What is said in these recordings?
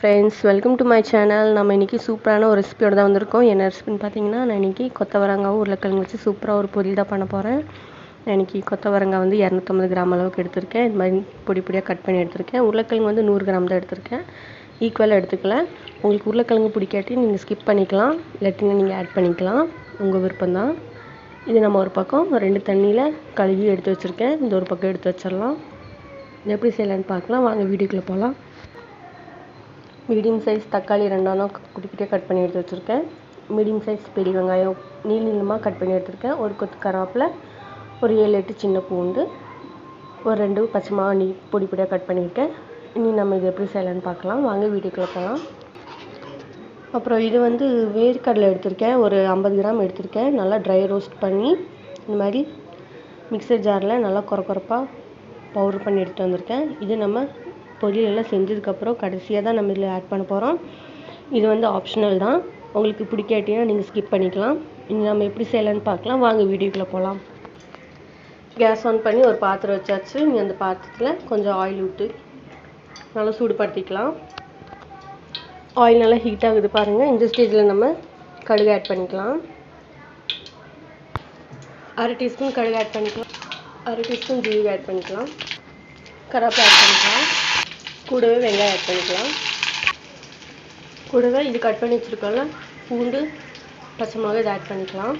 Friends, welcome to my channel. நம்ம இன்றைக்கி சூப்பரான ஒரு ரெசிபியோடு தான் வந்திருக்கோம். என்ன ரெசிபின்னு பார்த்தீங்கன்னா, நான் இன்றைக்கி கொத்தவரங்காவும் உருளைக்கிழங்கு வச்சு சூப்பராக ஒரு பொரியல் தான் பண்ண போகிறேன். நான் இன்றைக்கி கொத்தவரங்காய் வந்து 250 கிராம் அளவுக்கு எடுத்திருக்கேன். இது மாதிரி பொடி பொடியாக கட் பண்ணி எடுத்திருக்கேன். உருளைக்கிழங்கு வந்து 100 கிராம் தான் எடுத்திருக்கேன். ஈக்குவலாக எடுத்துக்கல. உங்களுக்கு உருளைக்கிழங்கு பிடிக்காட்டி நீங்கள் ஸ்கிப் பண்ணிக்கலாம், இல்லாட்டினா நீங்கள் ஆட் பண்ணிக்கலாம், உங்கள் விருப்பம்தான். இது நம்ம ஒரு பக்கம் 2 தண்ணியில் கழுவி எடுத்து வச்சுருக்கேன். இந்த ஒரு பக்கம் எடுத்து வச்சிடலாம். இது எப்படி செய்யலான்னு பார்க்கலாம். வாங்க வீடியோக்குள்ளே போகலாம். மீடியம் சைஸ் தக்காளி 2 குட்டி குட்டியாக கட் பண்ணி எடுத்து வச்சுருக்கேன். மீடியம் சைஸ் பெரிய வெங்காயம் நீளமாக கட் பண்ணி எடுத்துருக்கேன். ஒரு கொத்து கருவேப்பிலை, ஒரு 7-8 சின்ன பூண்டு, ஒரு 2 பச்சை மிளகா பொடி பொடியாக கட் பண்ணியிருக்கேன். இனி நம்ம இது எப்படி செய்யலான்னு பார்க்கலாம். வாங்க வீடியோக்குள்ளே போகலாம். அப்புறம் இது வந்து வேர்க்கடலை எடுத்திருக்கேன். ஒரு 50 கிராம் எடுத்திருக்கேன். நல்லா ட்ரை ரோஸ்ட் பண்ணி இந்த மாதிரி மிக்சர் ஜாரில் நல்லா கொரப்பாக பவுடர் பண்ணி எடுத்துகிட்டு வந்திருக்கேன். இது நம்ம பொரியல் எல்லாம் செஞ்சதுக்கப்புறம் கடைசியாக தான் நம்ம இதில் ஆட் பண்ண போகிறோம். இது வந்து ஆப்ஷனல் தான், உங்களுக்கு பிடிக்காட்டினா நீங்கள் ஸ்கிப் பண்ணிக்கலாம். இனி நம்ம எப்படி செய்யலான்னு பார்க்கலாம். வாங்க வீடியோக்குள்ளே போகலாம். கேஸ் ஆன் பண்ணி ஒரு பாத்திரம் வச்சாச்சு. நீங்கள் அந்த பாத்திரத்தில் கொஞ்சம் ஆயில் விட்டு நல்லா சூடுபடுத்திக்கலாம். ஆயில் நல்லா ஹீட் ஆகுது பாருங்கள். இந்த ஸ்டேஜில் நம்ம கடுகு ஆட் பண்ணிக்கலாம். 1/2 டீஸ்பூன் கடுகு ஆட் பண்ணிக்கலாம். 1/2 டீஸ்பூன் ஜீரகம் ஆட் பண்ணிக்கலாம். கருவேப்பிலை ஆட் பண்ணிக்கலாம். கூடவே வெங்காயம் ஆட் பண்ணிக்கலாம். கூடவே இது கட் பண்ணி வச்சுருக்கோம்ல பூண்டு, பச்சை மிளகாய் இதை ஆட் பண்ணிக்கலாம்.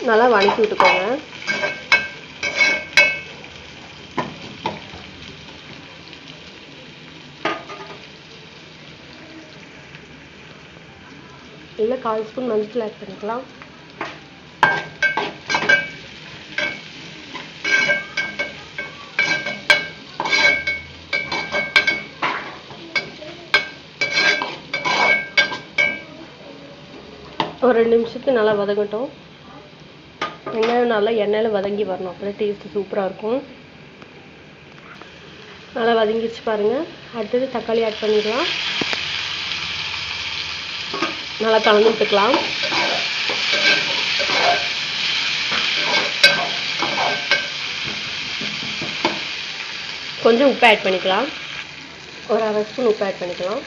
நல்லா வதக்கி விட்டுக்கோங்க. இதில் 1/4 ஸ்பூன் மஞ்சள் ஆட் பண்ணிக்கலாம். ஒரு 2 நிமிஷத்துக்கு நல்லா வதங்கட்டும். வெங்காயம் நல்லா எண்ணெயில் வதங்கி வரணும், அப்போ தான் டேஸ்ட்டு சூப்பராக இருக்கும். நல்லா வதங்கிடுச்சு பாருங்கள். அடுத்தது தக்காளி ஆட் பண்ணிக்கலாம். நல்லா கலந்து விட்டுக்கலாம். கொஞ்சம் உப்பு ஆட் பண்ணிக்கலாம். ஒரு 1/2 ஸ்பூன் உப்பு ஆட் பண்ணிக்கலாம்.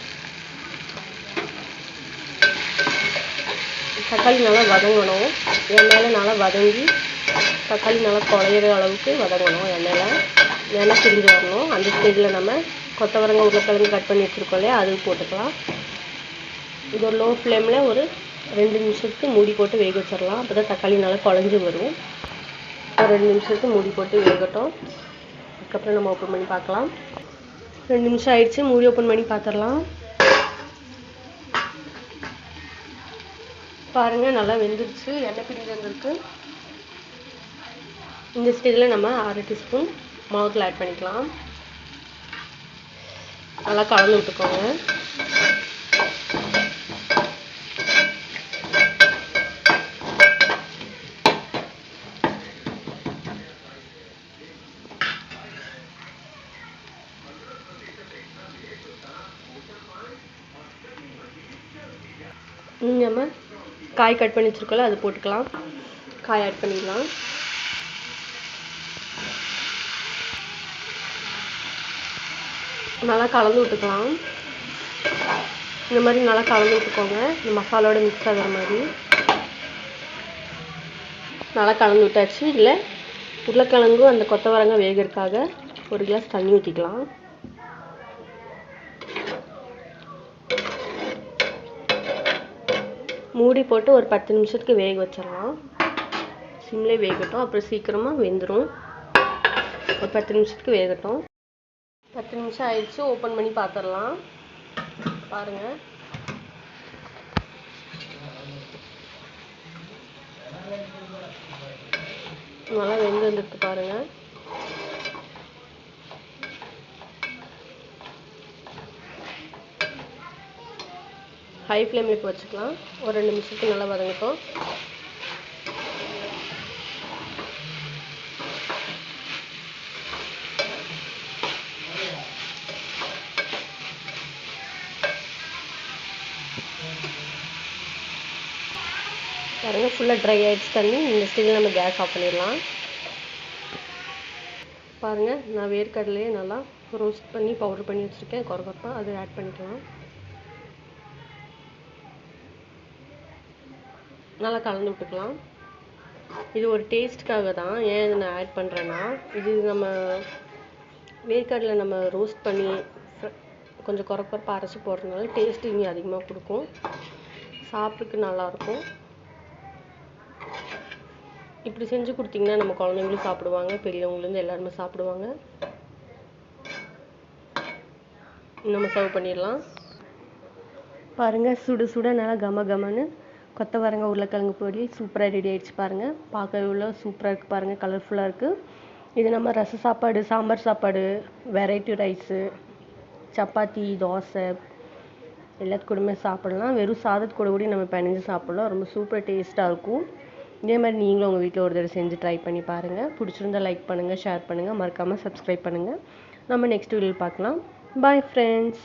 தக்காளி நல்லா வதங்கணும். எண்ணெயில் நல்லா வதங்கி தக்காளி நல்லா குழையிற அளவுக்கு வதங்கணும். எண்ணெய் பிரிஞ்சு வரணும். அந்த ஸ்டேஜில் நம்ம கொத்தவரங்காய் உருளைக்கிழங்கு கட் பண்ணி வச்சுருக்கோம் இல்லையா, அது போட்டுக்கலாம். இது ஒரு லோ ஃப்ளேமில் ஒரு 2 நிமிஷத்துக்கு மூடி போட்டு வேக வச்சிடலாம். அப்போ தான் தக்காளி நல்லா குழஞ்சி வரும். ஒரு 2 நிமிஷத்துக்கு மூடி போட்டு வேகட்டும். அதுக்கப்புறம் நம்ம ஓப்பன் பண்ணி பார்க்கலாம். 2 நிமிஷம் ஆயிடுச்சு. மூடி ஓப்பன் பண்ணி பார்த்துடலாம். பாருங்கள், நல்லா வெந்துருச்சு. எண்ணெய் பிரிஞ்சு வந்துருக்கு. இந்த ஸ்டேஜில் நம்ம 1/2 டீஸ்பூன் மிளகுத்தூள் ஆட் பண்ணிக்கலாம். நல்லா கலந்து விட்டுக்கோங்க. நம்ம காய் கட் பண்ணி வச்சுருக்கோம்ல, அது போட்டுக்கலாம். காய் ஆட் பண்ணிக்கலாம். நல்லா கலந்து விட்டுக்கலாம். இந்த மாதிரி நல்லா கலந்து விட்டுக்கோங்க. இந்த மசாலாவோட மிக்ஸ் ஆகிற மாதிரி நல்லா கலந்து விட்டாச்சு. இல்லை உருளைக்கிழங்கும் அந்த கொத்தவரங்காய் வேகிறதுக்காக ஒரு கிளாஸ் தண்ணி ஊற்றிக்கலாம். மூடி போட்டு ஒரு 10 நிமிஷத்துக்கு வேக வச்சிடலாம். சிம்லே வேகட்டும், அப்புறம் சீக்கிரமாக வெந்துடும். ஒரு 10 நிமிஷத்துக்கு வேகட்டும். 10 நிமிஷம் ஆயிடுச்சு. ஓப்பன் பண்ணி பார்த்துடலாம். பாருங்கள், நல்லா வெந்து வந்துருக்கு பாருங்கள். ஹை ஃப்ளேமில் இப்போ வச்சுக்கலாம். ஒரு 2 நிமிஷத்துக்கு நல்லா வதங்கட்டும். பாருங்கள், ஃபுல்லாக ட்ரை ஆகிடுச்சு தண்ணி. இந்த ஸ்டேஜில் நம்ம கேஸ் ஆஃப் பண்ணிடலாம். பாருங்கள், நான் வேர்க்கடலையே நல்லா ரோஸ்ட் பண்ணி பவுடர் பண்ணி வச்சுருக்கேன் கொரகொரப்பாக. அதை ஆட் பண்ணிக்கலாம். நல்லா கலந்து விட்டுக்கலாம். இது ஒரு டேஸ்ட்டுக்காக தான் ஏன் இதை நான் ஆட் பண்ணுறேன்னா, இது நம்ம வேர்க்கடலை நம்ம ரோஸ்ட் பண்ணி கொஞ்சம் கொரகொரப்பாக அரைச்சி போடுறதுனால டேஸ்ட்டு இன்னும் அதிகமாக கொடுக்கும், சாப்பிட்றதுக்கு நல்லாயிருக்கும். இப்படி செஞ்சு கொடுத்தீங்கன்னா நம்ம குழந்தைங்களும் சாப்பிடுவாங்க, பெரியவங்கலேருந்து எல்லாருமே சாப்பிடுவாங்க. நம்ம சர்வ் பண்ணிடலாம். பாருங்கள், சுட சுட நல்லா கம கமன்னு கொத்தவரங்காய் உருளைக்கிழங்கு பொரியல் சூப்பராக ரெடி ஆகிடுச்சு. பாருங்கள், பார்க்கவே உள்ள சூப்பராக இருக்குது. பாருங்கள், கலர்ஃபுல்லாக இருக்குது. இது நம்ம ரச சாப்பாடு, சாம்பார் சாப்பாடு, வெரைட்டி ரைஸு, சப்பாத்தி, தோசை எல்லாத்து கூடமே சாப்பிட்லாம். வெறும் சாதத்து கூட நம்ம பிணைஞ்சு சாப்பிட்லாம். ரொம்ப சூப்பர் டேஸ்ட்டாக இருக்கும். இதே மாதிரி நீங்களும் உங்கள் வீட்டில் ஒரு தடவை செஞ்சு ட்ரை பண்ணி பாருங்கள். பிடிச்சிருந்தால் லைக் பண்ணுங்கள், ஷேர் பண்ணுங்கள், மறக்காமல் சப்ஸ்கிரைப் பண்ணுங்கள். நம்ம நெக்ஸ்ட் வீடியோவில் பார்க்கலாம். Bye friends.